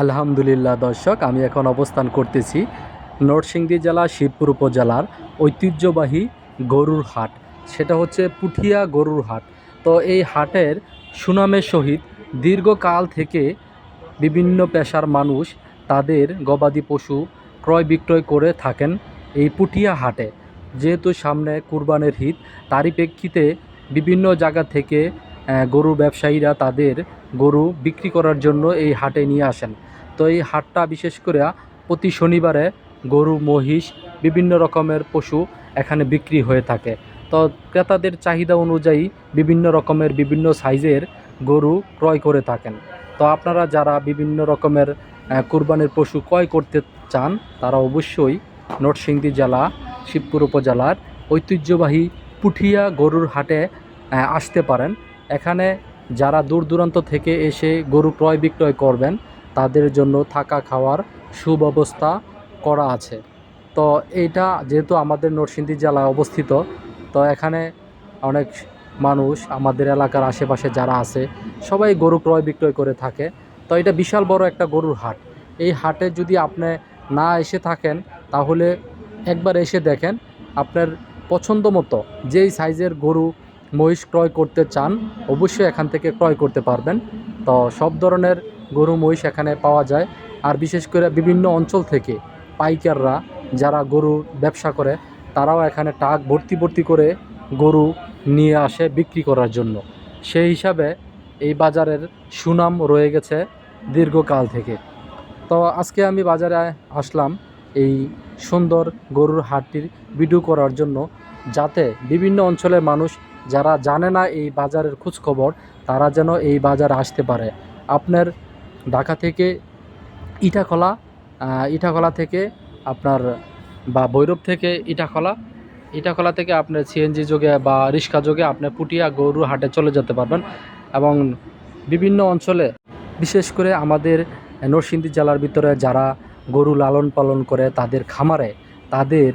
আলহামদুলিল্লাহ দর্শক, আমি এখন অবস্থান করতেছি নরসিংদী জেলা শিবপুর উপজেলার ঐতিহ্যবাহী গরুর হাট। সেটা হচ্ছে পুঠিয়া গরুর হাট। তো এই হাটের সুনামের সহিত দীর্ঘকাল থেকে বিভিন্ন পেশার মানুষ তাদের গবাদি পশু ক্রয় বিক্রয় করে থাকেন এই পুঠিয়া হাটে। যেহেতু সামনে কুরবানের ঈদ, তারই প্রেক্ষিতে বিভিন্ন জায়গা থেকে গরু ব্যবসায়ীরা তাদের গরু বিক্রি করার জন্য এই হাটে নিয়ে আসেন। তো এই হাটটা বিশেষ করে প্রতি শনিবারে গরু, মহিষ, বিভিন্ন রকমের পশু এখানে বিক্রি হয়ে থাকে। তো ক্রেতাদের চাহিদা অনুযায়ী বিভিন্ন রকমের বিভিন্ন সাইজের গরু ক্রয় করে থাকেন। তো আপনারা যারা বিভিন্ন রকমের কুরবানির পশু ক্রয় করতে চান, তারা অবশ্যই নরসিংদী জেলা শিবপুর উপজেলার ঐতিহ্যবাহী পুঠিয়া গরুর হাটে আসতে পারেন। এখানে যারা দূর দূরান্ত থেকে এসে গরু ক্রয় বিক্রয় করবেন, তাদের জন্য থাকা খাওয়ার সুব্যবস্থা করা আছে। তো এইটা যেহেতু আমাদের নরসিংদী জেলায় অবস্থিত, তো এখানে অনেক মানুষ আমাদের এলাকার আশেপাশে যারা আছে সবাই গরু ক্রয় বিক্রয় করে থাকে। তো এটা বিশাল বড় একটা গরুর হাট। এই হাটে যদি আপনি না এসে থাকেন, তাহলে একবার এসে দেখেন, আপনার পছন্দ মতো যেই সাইজের গরু, মহিষ ক্রয় করতে চান, অবশ্যই এখান থেকে ক্রয় করতে পারবেন। তো সব ধরনের গরু, মহিষ এখানে পাওয়া যায়। আর বিশেষ করে বিভিন্ন অঞ্চল থেকে পাইকাররা যারা গরু ব্যবসা করে, তারাও এখানে ট্রাক ভর্তি ভর্তি করে গরু নিয়ে আসে বিক্রি করার জন্য। সেই হিসাবে এই বাজারের সুনাম রয়ে গেছে দীর্ঘকাল থেকে। তো আজকে আমি বাজারে আসলাম এই সুন্দর গরুর হাটটির ভিডিও করার জন্য, যাতে বিভিন্ন অঞ্চলের মানুষ যারা জানে না এই বাজারের খোঁজখবর, তারা যেন এই বাজারে আসতে পারে। আপনার ঢাকা থেকে ইটাখলা, ইটাখলা থেকে আপনার বা ভৈরব থেকে ইটাখলা থেকে আপনার সিএনজি যোগে বা রিক্সা যোগে আপনার পুঠিয়া গরুর হাটে চলে যেতে পারবেন। এবং বিভিন্ন অঞ্চলে, বিশেষ করে আমাদের নরসিংদী জেলার ভিতরে যারা গরু লালন পালন করে, তাদের খামারে তাদের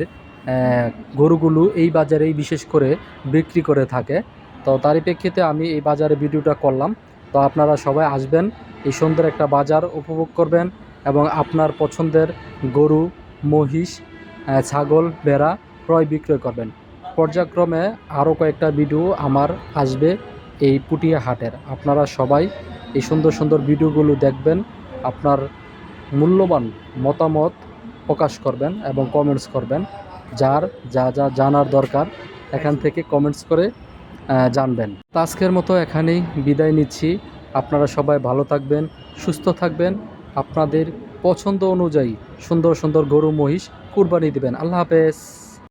গরুগুলো এই বাজারেই বিশেষ করে বিক্রি করে থাকে। তো তারই প্রেক্ষিতে আমি এই বাজারে ভিডিওটা করলাম। তো আপনারা সবাই আসবেন, এই সুন্দর একটা বাজার উপভোগ করবেন এবং আপনার পছন্দের গরু, মহিষ, ছাগল, ভেড়া ক্রয় বিক্রয় করবেন। পর্যায়ক্রমে আরও কয়েকটা ভিডিও আমার আসবে এই পুঠিয়া হাটের। আপনারা সবাই এই সুন্দর সুন্দর ভিডিওগুলো দেখবেন, আপনার মূল্যবান মতামত প্রকাশ করবেন এবং কমেন্টস করবেন। যার যা যা জানার দরকার এখান থেকে কমেন্টস করে জানবেন। তো আজকের মতো এখানেই বিদায় নিচ্ছি। আপনারা সবাই ভালো থাকবেন, সুস্থ থাকবেন, আপনাদের পছন্দ অনুযায়ী সুন্দর সুন্দর গরু, মহিষ কুরবানি দিবেন। আল্লাহ হাফেজ।